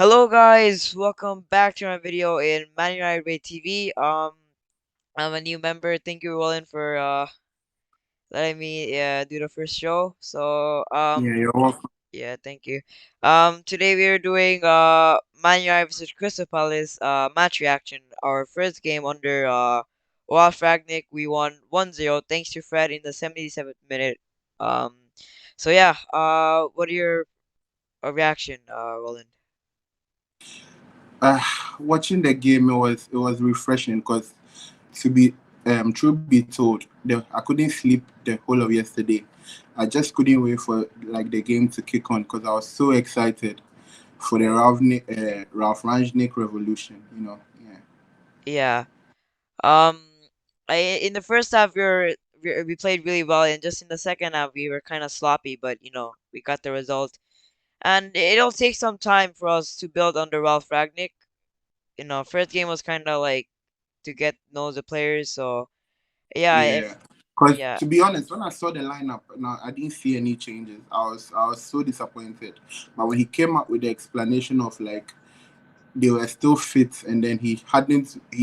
Hello guys, welcome back to my video in Man United Way TV. I'm a new member. Thank you, Rowland, for letting me do the first show. Yeah, you're welcome. Yeah, thank you. Today we are doing Man United versus Crystal Palace match reaction. Our first game under Ralf Ragnick. We won 1-0 thanks to Fred in the 77th minute. Um, what are your reaction, Rowland? Uh, Watching the game, it was refreshing because to be truth be told, I couldn't sleep the whole of yesterday. I just couldn't wait for like the game to kick on because I was so excited for the Ralph Rangnick revolution. Yeah, Yeah. Um, in the first half we played really well, and just in the second half we were kind of sloppy, but we got the result. And it'll take some time for us to build under Ralph Ragnick. First game was kind of like to get know the players. So yeah, yeah. Because yeah, to be honest, when I saw the lineup, no, I didn't see any changes. I was so disappointed. But when he came up with the explanation of like they were still fit and then he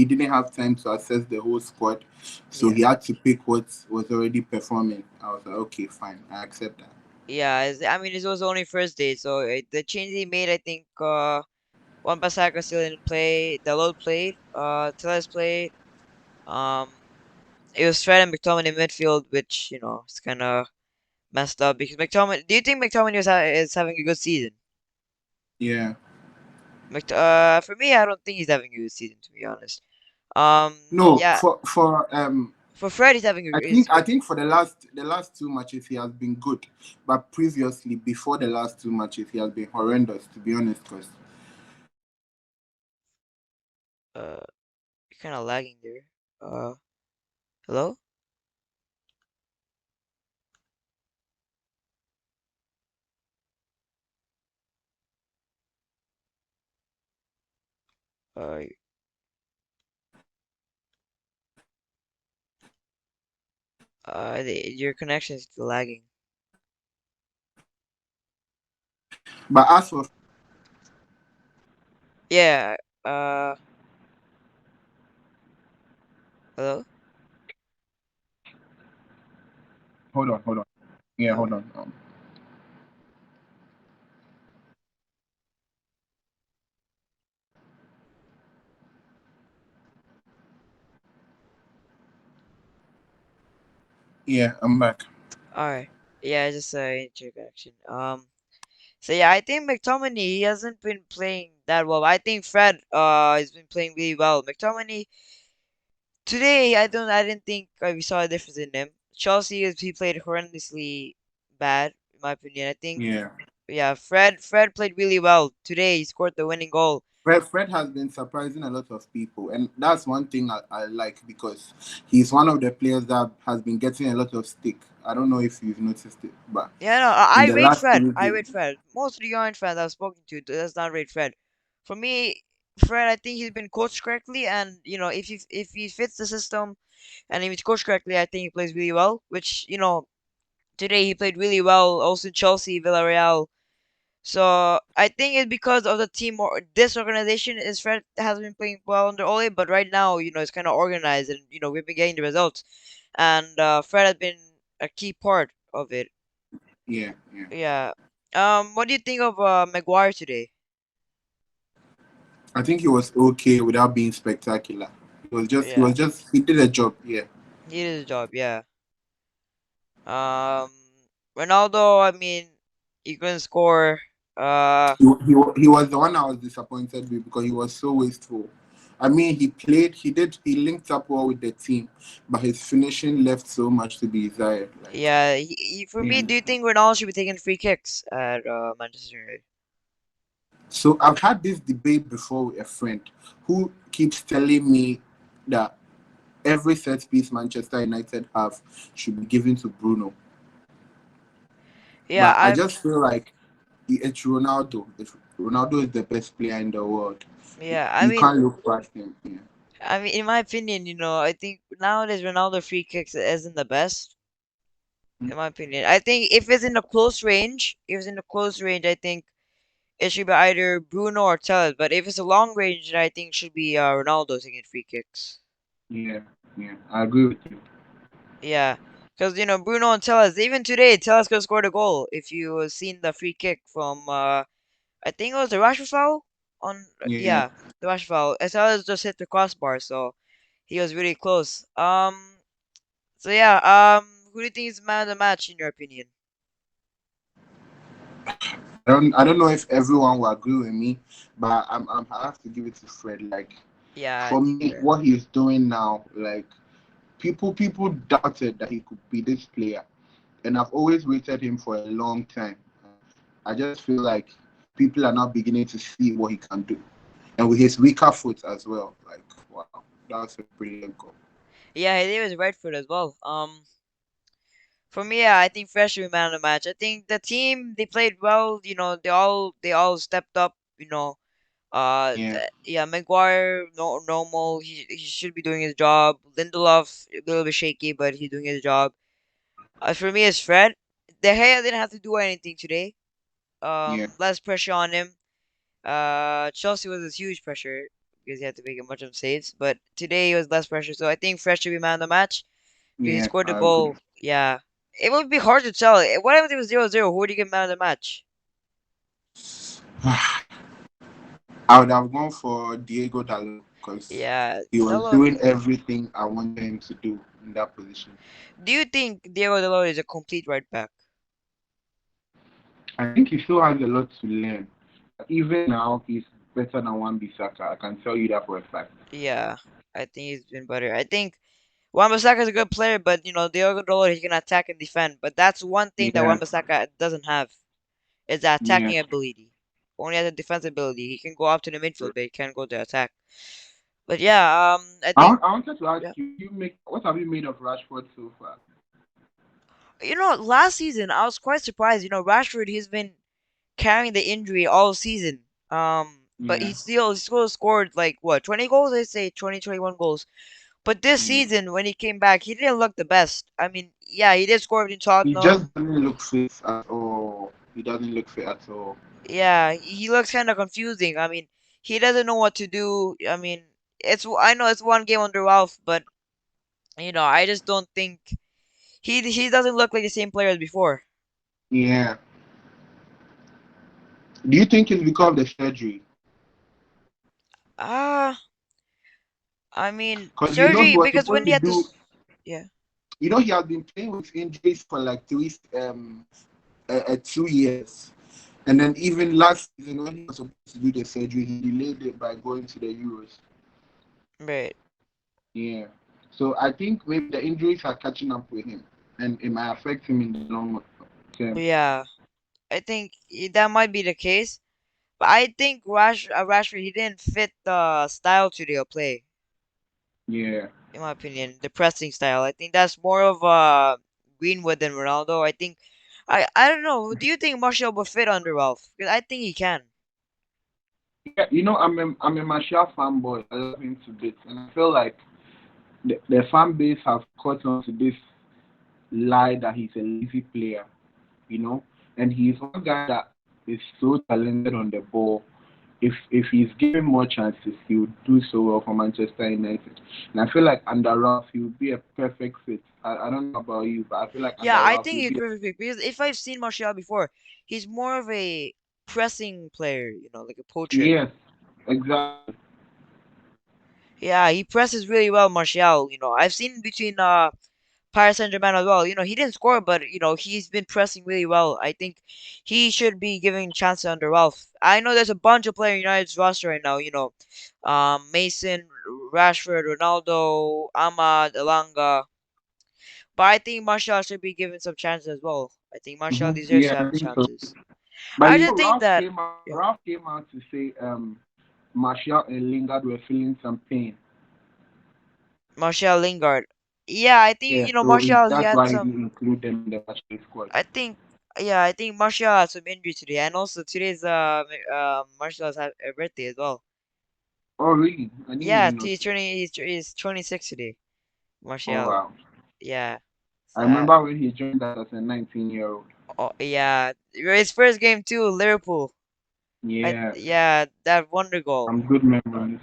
didn't have time to assess the whole squad, so yeah, he had to pick what was already performing. I was like, okay, fine, I accept that. yeah. I mean, it was only first day, so the change he made, I think, Juan Pasaka still didn't play. Dalot played. Teles played. Um, it was Fred and McTominay in midfield, which it's kind of messed up because McTominay. Do you think McTominay is having a good season? Yeah. For me, I don't think he's having a good season, to be honest. No, Yeah, for for Fred, he's having a I he's think I good. think for the last two matches he has been good, but previously before the last two matches he has been horrendous, to be honest. Because You're kind of lagging there. Hello? Uh, your connection is still lagging. but as for Yeah. Uh, Hello? hold on, yeah, hold Okay. on. Yeah, I'm back. All right. Yeah, just interconnection. So yeah, I think McTominay he hasn't been playing that well. I think Fred has been playing really well. McTominay today, I didn't think we saw a difference in him. Chelsea he played horrendously bad in my opinion. I think Yeah. yeah, Fred played really well today. He scored the winning goal. Fred has been surprising a lot of people, and that's one thing I like because he's one of the players that has been getting a lot of stick. I don't know if you've noticed it, but Yeah, no, in I the rate last Fred. three I games, rate Fred. Most of the United fans I've spoken to does not rate Fred. For me, Fred, I think he's been coached correctly, and if he fits the system and if he's coached correctly, I think he plays really well. Which today he played really well. Also in Chelsea, Villarreal. So I think it's because of the team or disorganization is Fred has been playing well under Ole, but right now it's kind of organized and we've been getting the results, and Fred has been a key part of it. yeah, yeah. Yeah. What do you think of Maguire today? I think he was okay without being spectacular. Yeah, He did a job. Yeah. he did his job. Yeah. Um, Ronaldo. I mean, he couldn't score. He was the one I was disappointed with because he was so wasteful. I mean, he linked up well with the team, but his finishing left so much to be desired. Like, Yeah. For me, yeah. do you think Ronaldo should be taking free kicks at Manchester United? So I've had this debate before with a friend who keeps telling me that every set piece Manchester United have should be given to Bruno. Yeah. But I just feel like it's Ronaldo. Ronaldo is the best player in the world. Yeah. You can't look past him. Yeah. In my opinion, I think nowadays Ronaldo free kicks isn't the best. In my opinion, I think if it's in a close range, I think it should be either Bruno or Tellez. But if it's a long range, then I think it should be Ronaldo taking free kicks. Yeah, yeah, I agree with you. Yeah, because Bruno and Tellez. Even today, Tellez could have scored a goal if you seen the free kick from I think it was the Rashford foul on Yeah. yeah the Rashford foul. Tellez just hit the crossbar, so he was really close. So yeah, who do you think is the man of the match in your opinion? I don't know if everyone will agree with me, but I have to give it to Fred. Like Yeah, I for think me, Fred. what he's doing now, like people doubted that he could be this player, and I've always rated him for a long time. I just feel like people are now beginning to see what he can do, and with his weaker foot as well. Like wow, that was a brilliant goal. Yeah, he was right foot as well. For me, yeah, I think Fresh should be man of the match. I think the team they played well. They all stepped up. Yeah, Yeah, Maguire, no, normal. He should be doing his job. Lindelof a little bit shaky, but he's doing his job. For me, it's Fred. De Gea didn't have to do anything today. yeah, Less pressure on him. Chelsea was a huge pressure because he had to make a bunch of saves. But today it was less pressure, so I think Fresh should be man of the match because he yeah. scored the I agree. goal. Yeah, it would be hard to tell. What if it was 0-0? Who would you give man of the match? I would have gone for Diego Dallo because Yeah, he was Delo. doing everything I wanted him to do in that position. Do you think Diego Delo is a complete right back? I think he still has a lot to learn. Even now, he's better than Wan Bissaka. I can tell you that for a fact. Yeah, I think he's been better. I think Wan-Bissaka is a good player, but Diogo Dalot he can attack and defend. But that's one thing that Yeah, Wan-Bissaka doesn't have is the yeah. attacking ability. Only has a defense ability. He can go up to the midfield, but he can't go to attack. But yeah, I think I wanted to ask yeah. you, what have you made of Rashford so far? Last season I was quite surprised. Rashford he's been carrying the injury all season. But Yeah, he still scored like what 20 goals? I say 20, 21 goals. But this yeah. season when he came back, he didn't look the best. I mean, yeah, he did score in He Tottenham. just doesn't look fit at all. He doesn't look fit at all. Yeah, he looks kind of confusing. I mean, he doesn't know what to do. I mean, I know it's one game under Ralph, but I just don't think he doesn't look like the same player as before. Yeah. Do you think it's because of the surgery? Ah, I mean, Because he surgery was because when supposed he to had do. this, yeah, He has been playing with injuries for like 2 years. And then even last season when he was supposed to do the surgery, he delayed it by going to the Euros. right. Yeah. So I think maybe the injuries are catching up with him, and it might affect him in the long term. Yeah, I think that might be the case. But I think Rashford he didn't fit the style today of play. Yeah. In my opinion, the pressing style. I think that's more of Greenwood than Ronaldo. I think I don't know. Do you think Martial will fit under Ralph? Because I think he can. Yeah. I'm a Martial fanboy. I love him to bits, and I feel like the fan base have caught on to this lie that he's a lazy player. You know, and he's one guy that is so talented on the ball. If he's given more chances, he would do so well for Manchester United. And I feel like under Ralph, he would be a perfect fit. I don't know about you, but I feel like Yeah, under I Ralph, he think would he's be. perfect fit because if I've seen Martial before, he's more of a pressing player. Like a poacher. Yes, exactly. Yeah, he presses really well, Martial. I've seen between Paris Saint-Germain as well. He didn't score, but he's been pressing really well. I think he should be giving chances under Ralph. I know there's a bunch of players in United's roster right now. Mason, Rashford, Ronaldo, Ahmad, Elanga. But I think Martial should be given some chances as well. I think Martial deserves Yeah, to I have think so. chances. But I just think that yeah, Ralph came out to say Martial and Lingard were feeling some pain. Martial Lingard. Yeah, I think Yeah, so Martial he that's had why he some. didn't include them in the match day squad. I think yeah, I think Martial had some injury today, and also today's Martial's a birthday as well. Oh, really? I didn't Yeah, even notice. he's 26 today, Oh, Martial. wow. Yeah, I sad. remember when he joined us as a 19-year-old. Oh yeah, his first game too, Liverpool. Yeah, Yeah, that wonder goal. some good memories.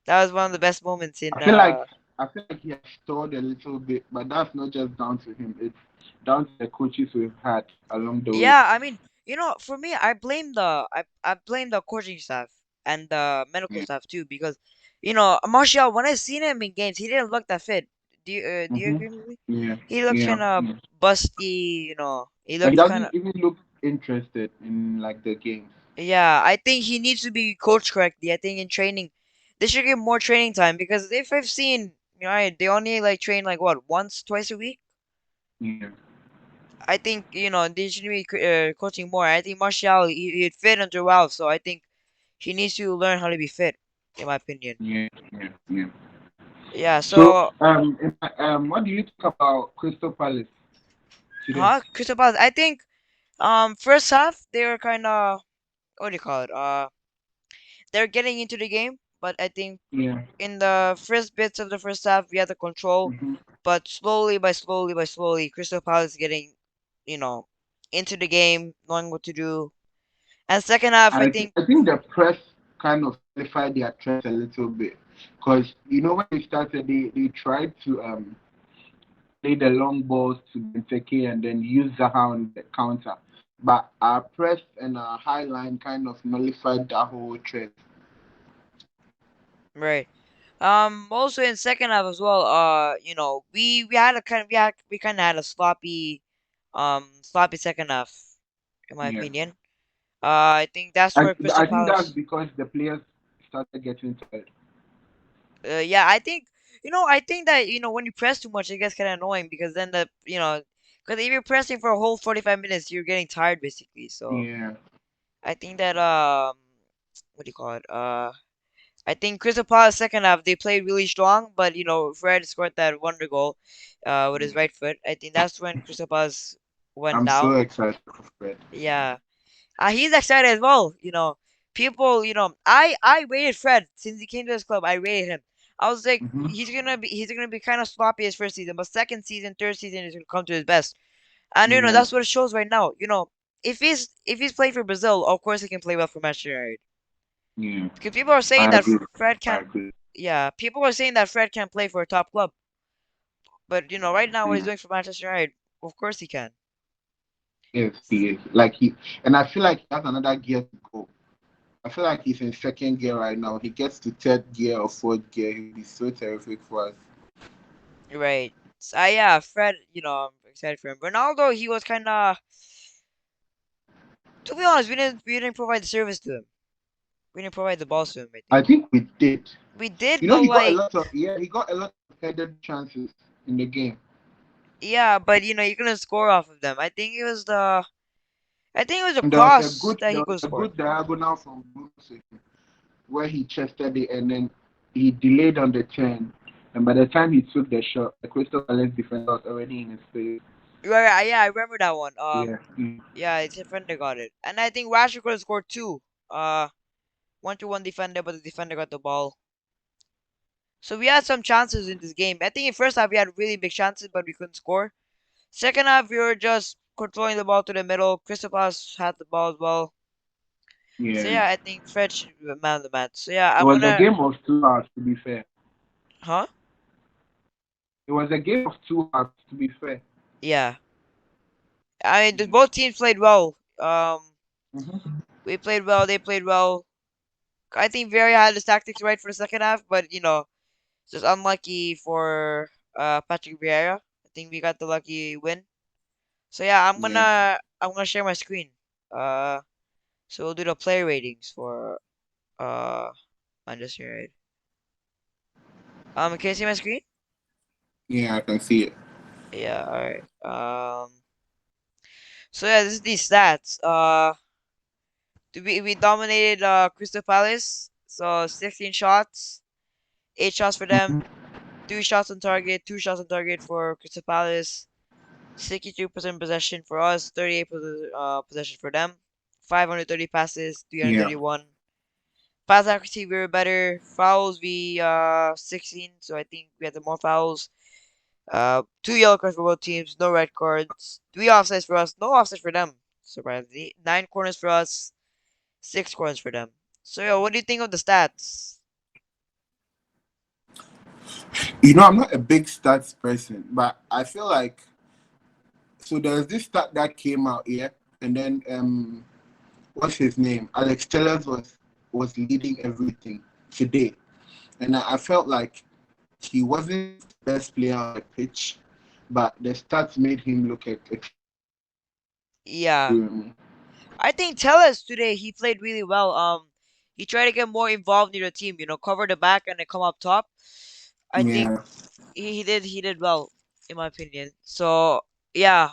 That was one of the best moments in I feel like I feel like he has stalled a little bit, but that's not just down to him. It's down to the coaches we've had along the way. Yeah, I mean, for me, I blame the coaching staff and the medical Yeah. staff too because, Martial, when I seen him in games, he didn't look that fit. Do you Mhm. agree with me? Yeah. He looked Yeah. kind of Yeah. busty, He And he looked kind doesn't of. even look interested in like the games. Yeah, I think he needs to be coached correctly. I think in training, they should give more training time because if I've seen, they only like train like what once, twice a week. Yeah. I think they should be coaching more. I think Martial he'd fit into Ralph, so I think he needs to learn how to be fit, in my opinion. Yeah. Yeah. Yeah. Yeah. So So, what do you think about Crystal Palace today? Crystal Palace. I think first half they were kind of, what do you call it? They're getting into the game, but I think Yeah. in the first bits of the first half we had the control, Hmm. but slowly, Crystal Palace getting, you know, into the game, knowing what to do. And second half, I think. I think the press kind of nullified their threat a little bit because when they started, they tried to play the long balls to Benteke and then use Zaha on the counter. But our press and our high line kind of nullified that whole threat. Right. Also in second half as well, we had a kind of we kind of had a sloppy second half, in my Yeah. opinion. I think that's where Crystal I think that's Palace. because the players started getting tired. Yeah, I think that when you press too much, it gets kind of annoying because then because if you're pressing for a whole 45 minutes, you're getting tired basically. So Yeah. I think that what do you call it? I think Crystal Palace second half they played really strong, but Fred scored that wonder goal, with his Yeah. right foot. I think that's when Crystal Palace went I'm so down. excited for Fred. Yeah, he's excited as well. People, I rated Fred since he came to this club. I rated him. I was like, Hmm. he's gonna be kind of sloppy his first season, but second season, third season, he's gonna come to his best. And Yeah. that's what it shows right now. If he's playing for Brazil, of course he can play well for Manchester United. Yeah. Because people are saying I that agree. Fred I can't. agree. Yeah, people are saying that Fred can't play for a top club, but right now what he's Yeah. doing for Manchester United, of course he can. Yes, he is. And I feel like he has another gear to go. I feel like he's in second gear right now. He gets to third gear or fourth gear, he'll be so terrific for us. Right. So, yeah, Fred. I'm excited for him. Ronaldo, he was kind of. To be honest, we didn't provide the service to him. We didn't provide the balls to him. I I think think we did. we did, but like, He got a lot of headed chances in the game. yeah, but you couldn't score off of them. I think it was a And cross that there he was could a score. good diagonal from Bruno to him where he chested it and then he delayed on the turn. And by the time he took the shot, the Crystal Palace defender was already in his face. Right, yeah, I remember that one. Yeah. Mm. Yeah, it's a defender got it, and I think Rashford could have scored two. 1-to-1 defender, but the defender got the ball. So we had some chances in this game. I think in first half we had really big chances, but we couldn't score. Second half we were just controlling the ball to the middle. Crystal Palace had the ball as well. So Yeah. yeah, I think Fred should be man of the match. So yeah, It I'm was a gonna. game of 2 hours, to be fair. Huh? It was a game of 2 hours, to be fair. Yeah. I mean, both teams played well. Hmm. We played well. They played well. I think Vera had his tactics right for the second half, but just unlucky for Patrick Vieira. I think we got the lucky win. So yeah, Yeah. I'm gonna share my screen. Uh, so we'll do the player ratings for Manchester United. Can you see my screen? Yeah, I can see it. Yeah, all right. So yeah, this is these stats. We dominated Crystal Palace. So 16 shots, 8 shots for them, 3 shots on target, 2 shots on target for Crystal Palace. 62% possession for us, 38% possession for them. 530 passes, Yeah. 331. Pass accuracy we were better. Fouls we 16, so I think we had the more fouls. Two yellow cards for both teams, no red cards. Three offsides for us, no offsides for them. Surprisingly, 9 corners for us. 6 coins for them. So yeah, what do you think of the stats? I'm not a big stats person, but I feel like so there's this stat that came out here, and then what's his name? Alex Tellers was leading everything today, and I felt like he wasn't the best player on the pitch, but the stats made him look extremely good. Do you Yeah, agree with me? I think Tellez today he played really well. He tried to get more involved in the team. Cover the back and then come up top. I think Yeah. he did well in my opinion. So yeah.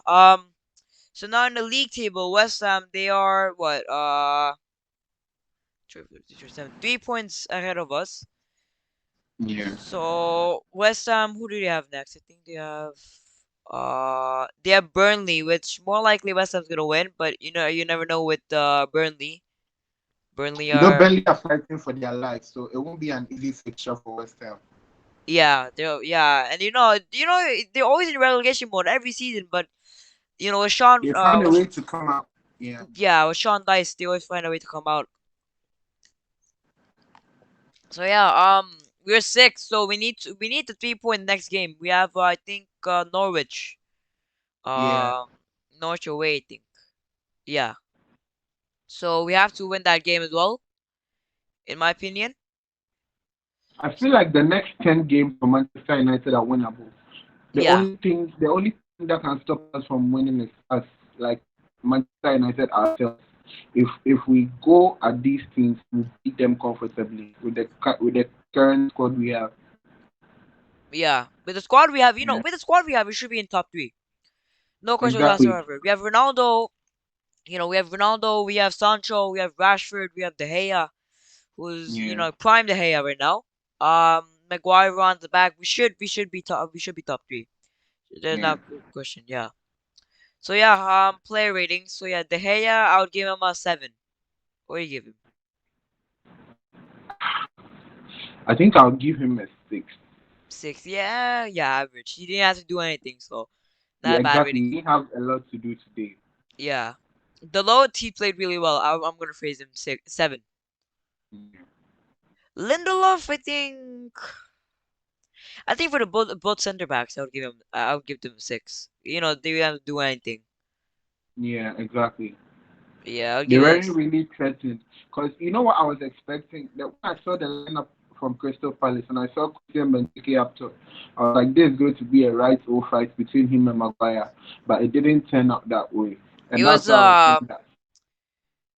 So now in the league table, West Ham they are what 3 points ahead of us. Yeah. So West Ham, who do they have next? I think they have Burnley, which more likely West Ham's gonna win, but you never know with Burnley. Burnley are Burnley are fighting for their lives, so it won't be an easy fixture for West Ham. yeah, and they're always in relegation mode every season, but with Sean They find a way to come out. Yeah. with Sean Dice, they always find a way to come out. So yeah, we're six, so we need the 3 point next game. We have I think Norwich. Yeah. Um Norwich away, I think. Yeah. So we have to win that game as well, in my opinion. I feel like the next 10 games for Manchester United are winnable. Yeah, The only thing that can stop us from winning is us, like Manchester United ourselves. If we go at these teams, we beat them comfortably with the current squad we have. yeah. With the squad we have, Yeah, with the squad we have, we should be in top three. No question exactly. whatsoever. We have Ronaldo. We have Sancho, we have Rashford, we have De Gea, who's Yeah, prime De Gea right now. Maguire on the back. We should be top three. There's yeah. not a question. Yeah. So yeah, player ratings. So yeah, De Gea, I would give him a 7. What do you give him? I think I'll give him a 6. 6. Yeah, yeah, average. He didn't have to do anything, so not Yeah, a bad exactly. rating. We didn't have a lot to do today. Yeah. Deloitte, he played really well. I'm gonna phrase him 7. Yeah. Lindelof, I think for the both center backs, I would give them 6. They didn't have to do anything. Yeah, exactly. Yeah, I'll They give it. weren't really threatened. Because you know what I was expecting? That when I saw the lineup from Crystal Palace and I saw Christian Benteke up top, I was like, this is going to be a right or fight between him and Maguire. But it didn't turn out that way. It And was that's why I was saying that.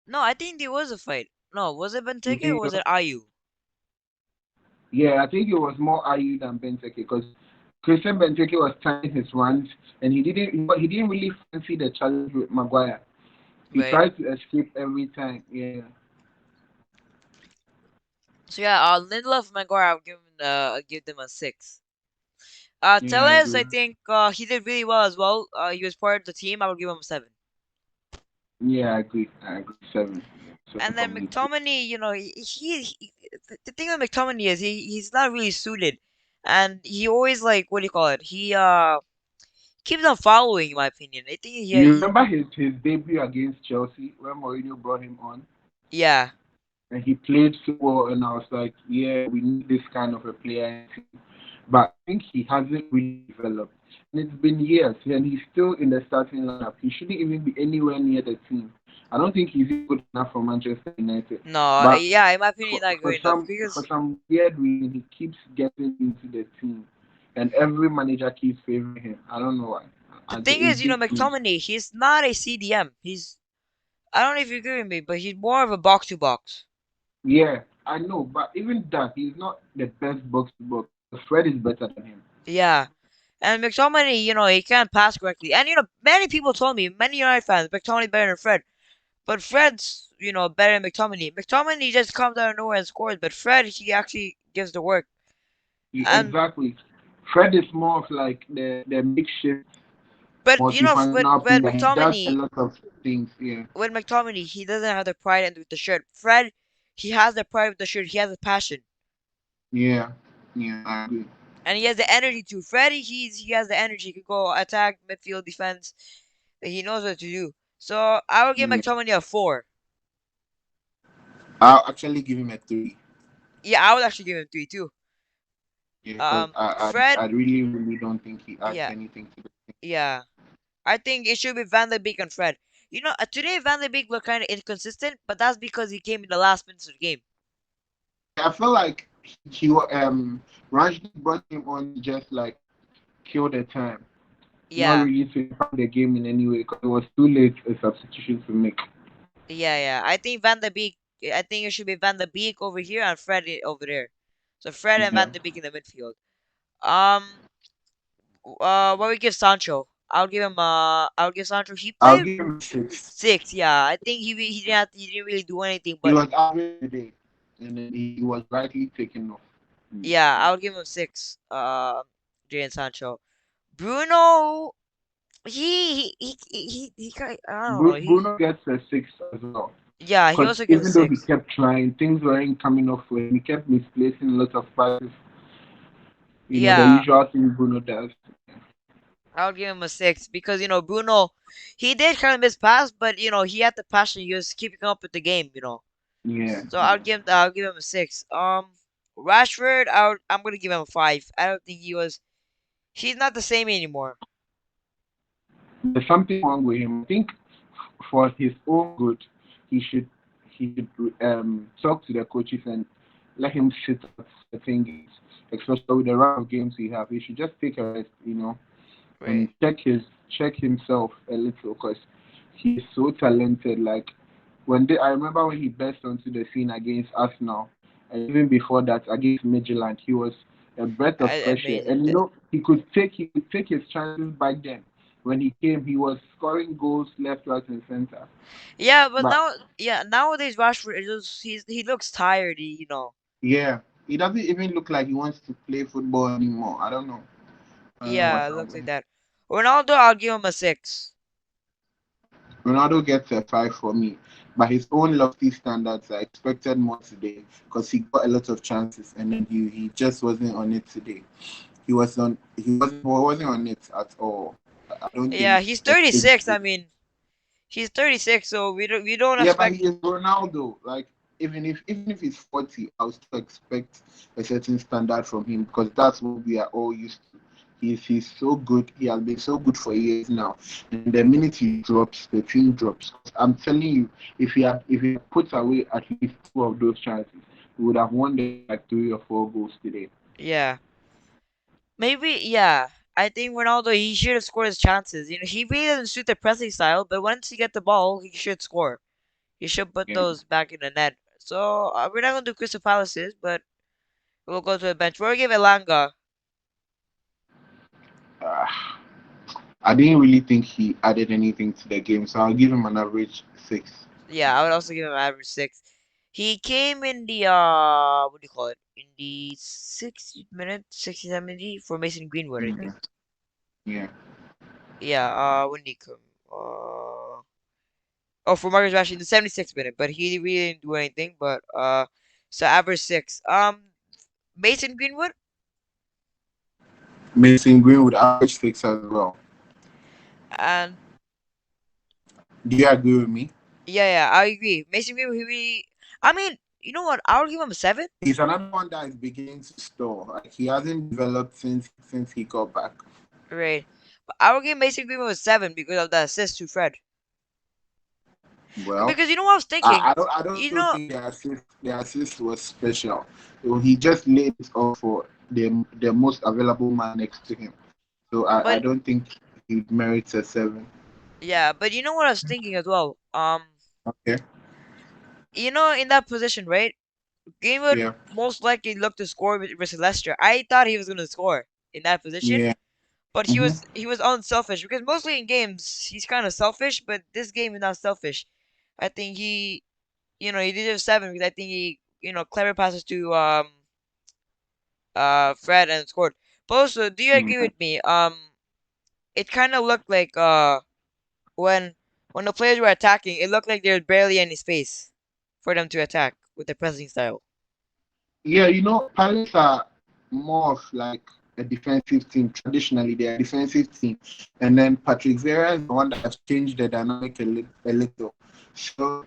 no, I think there was a fight. No, was it You Benteke or think, was it Ayu? yeah, I think it was more Ayu than Benteke because Christian Benteke was trying his runs and he didn't really fancy the challenge with Maguire. He Right. tried to escape every time. Yeah, So yeah, Lindelof and Maguire, I'll give them a 6. yeah, I Teles, agree. I think he did really well as well. He was part of the team. I would give him a 7. Yeah, I agree. I agree. Seven. Seven And for then me too. McTominay, the thing with McTominay is he's not really suited, and he always like what do you call it? He keeps on following, in my opinion. I think You remember his debut against Chelsea when Mourinho brought him on yeah, and he played so well and I was like, yeah, we need this kind of a player in the team. But I think he hasn't really developed. And it's been years and he's still in the starting lineup. He shouldn't even be anywhere near the team. I don't think he's good enough for Manchester United. no, But yeah, in my opinion, for, not for good enough some for because some weird reason he keeps getting into the team. And every manager keeps favoring him. I don't know why. the thing It is, beats me. McTominay, he's not a CDM. I don't know if you agree with me, but he's more of a box to box. Yeah, I know, but even that, he's not the best box to box. Fred is better than him. Yeah. And McTominay, he can't pass correctly. And many people told me, many United fans, McTominay better than Fred. But Fred's, better than McTominay. McTominay just comes out of nowhere and scores, but Fred, he actually gives the work. And Exactly. Fred is more of like the makeshift but when multifunctional when player. He does a McTominay lot of things. Yeah, when McTominay he doesn't have the pride and with the shirt. Fred, he has the pride with the shirt. He has the passion yeah, yeah. I agree. and he has the energy too. Freddy, he has the energy. He could go attack, midfield, defense. He knows what to do. So I will give Yeah, McTominay a 4. I'll actually give him a 3. Yeah, I would actually give him 3 too. Yeah, because I Fred, really don't think he adds yeah, anything to the team. yeah. I think it should be Van der Beek and Fred. Today Van der Beek looked kind of inconsistent, but that's because he came in the last minutes of the game. Yeah, I feel like Rashid brought him on to just like kill the time, not Yeah, really to impact the game in any way because it was too late a substitution to make. yeah. I think Van der Beek. I think it should be Van der Beek over here and Fred over there. So Fred and Yeah, Van der Beek in the midfield. What we give Sancho? I'll give Sancho. He I'll played give him a 6. 6. Yeah, I think he didn't really do anything, He but was average today, and then he was rightly taken off. yeah, I'll give him 6. Jadon Sancho. Bruno, I don't know. Bruno gets a 6 as well. Yeah, he Because also gives a even though he 6. kept trying, things weren't coming off for him. He kept misplacing a lot of passes. The Yeah, usual thing Bruno does. I'll give him a 6 because Bruno, he did kind of miss pass, but he had the passion. He was keeping up with the game. Yeah, So yeah. I'll give him a 6. Rashford, I'm gonna give him a 5. I don't think he's not the same anymore. There's something wrong with him. I think for his own good, he should talk to the coaches and let him sit out certain games, especially with the run of games we have. He should just take a rest, and Right. check himself a little because he's so talented. Like I remember when he burst onto the scene against Arsenal, and even before that against Midtjylland, he was a breath of fresh air. Amazing. And he could take his chances back then. When he came, he was scoring goals left, right, and center. Yeah, but But nowadays Rashford he looks tired. yeah, he doesn't even look like he wants to play football anymore. I don't know. I don't know Yeah, what's it wrong looks with like him. that. Ronaldo, I'll give him a 6. Ronaldo gets a 5 for me. By his own lofty standards, I expected more today because he got a lot of chances and then he just wasn't on it today. He wasn't on it at all. I don't Yeah, think he's it, 36. I mean, he's 36, so we don't yeah, but expect. he is Ronaldo. Like even if he's 40, I'll still expect a certain standard from him because that's what we are all used to. He's so good. He has been so good for years now. And the minute he drops, the team drops. 'Cause I'm telling you, if he had put away at least two of those chances, we would have won them like 3 or 4 goals today. Yeah, maybe. Yeah, I think Ronaldo he should have scored his chances. He really doesn't suit the pressing style, but once he get the ball, he should score. He should put Yeah. those back in the net. So we're not gonna do Crystal Palaces, but we'll go to the bench. We'll give Elanga. Uh, I didn't really think he added anything to the game, so I'll give him an average 6. Yeah, I would also give him average 6. He came in the what do you call it? In the 60 minute, 60 70 for Mason Greenwood, I think. Yeah. Yeah. Yeah, when did he come? Oh, for Marcus Rashford in the 76th minute, but he really didn't do anything. But so average 6. Mason Greenwood, Mason Greenwood average 6 as well. and Do you agree with me? yeah, I agree. Mason Greenwood, he really. I mean, you know what? I'll give him a 7. He's another one that is beginning to stall. Like he hasn't developed since he got back. Right, but I will give Mason Greenwood a 7 because of the assist to Fred. Well, Because you know what I was thinking? I don't You think know, the assist was special. So he just laid it off for the most available man next to him. So I but don't think he merits a 7. yeah, but you know what I was thinking as well. Okay. In that position, right? Greenwood Yeah. most likely looked to score versus Leicester. I thought he was gonna score in that position, Yeah. but he Hmm. was he was unselfish because mostly in games he's kind of selfish, but this game is not selfish. I think he did a 7 because I think he clever passes to Fred and scored. But also, do you agree Yeah. with me? It kind of looked like when when the players were attacking, it looked like there was barely any space for them to attack with the pressing style. Yeah, Palace are more of like a defensive team. Traditionally, they are a defensive team, and then Patrick Vieira is the one that has changed the dynamic a little. So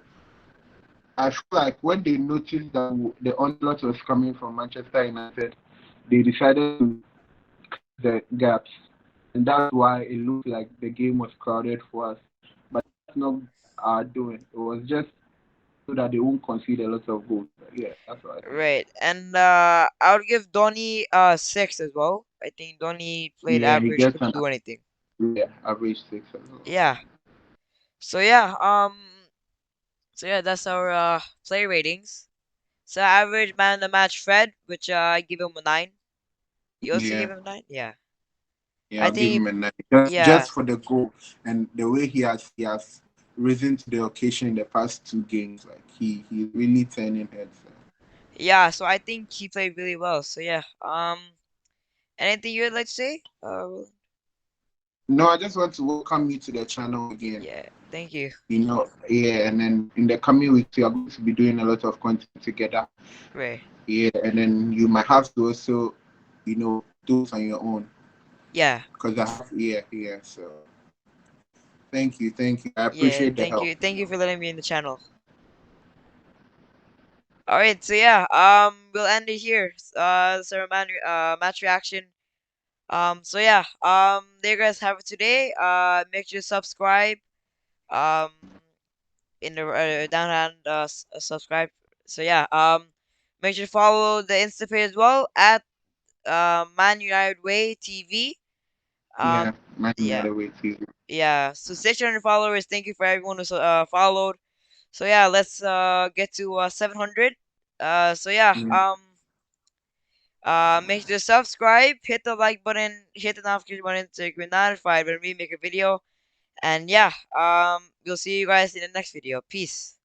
I feel like when they noticed that the onslaught was coming from Manchester United, they decided to close the gaps, and that's why it looked like the game was crowded for us. But that's not our doing. It was just so that they won't concede a lot of goals. But yeah, that's what I think. Right, and I would give Donny 6 as well. I think Donny played Yeah, he average, gets couldn't an do anything. average 6 as well. Yeah. So yeah, that's our player ratings. So average man of the match, Fred, which I give him a 9. You also Yeah, give him a 9? Yeah. yeah, I I'll give think him a 9. Just yeah. for the goal and the way he has risen to the occasion in the past 2 games. Like he's really turning heads. Yeah, so I think he played really well. So yeah. Anything you would like to say? No, I just want to welcome you to the channel again. Yeah, thank you. Yeah, and then in the coming weeks we are going to be doing a lot of content together. Right. Yeah, and then you might have to also, do it on your own Yeah. because I have, yeah. So thank you. I Yeah, appreciate the thank help. you. Thank you for letting me in the channel. All right, so yeah, we'll end it here. So match reaction. So yeah, there you guys have it today. Make sure to subscribe. Um, in the down and subscribe. So yeah, make sure to follow the Insta page as well at Man United Way TV. Yeah, Um, man, the yeah, other way too. yeah. So 600 followers. Thank you for everyone who followed. So yeah, let's get to 700. So yeah, Yeah. make sure to subscribe, hit the like button, hit the notification button to get notified when we make a video. And yeah, we'll see you guys in the next video. Peace.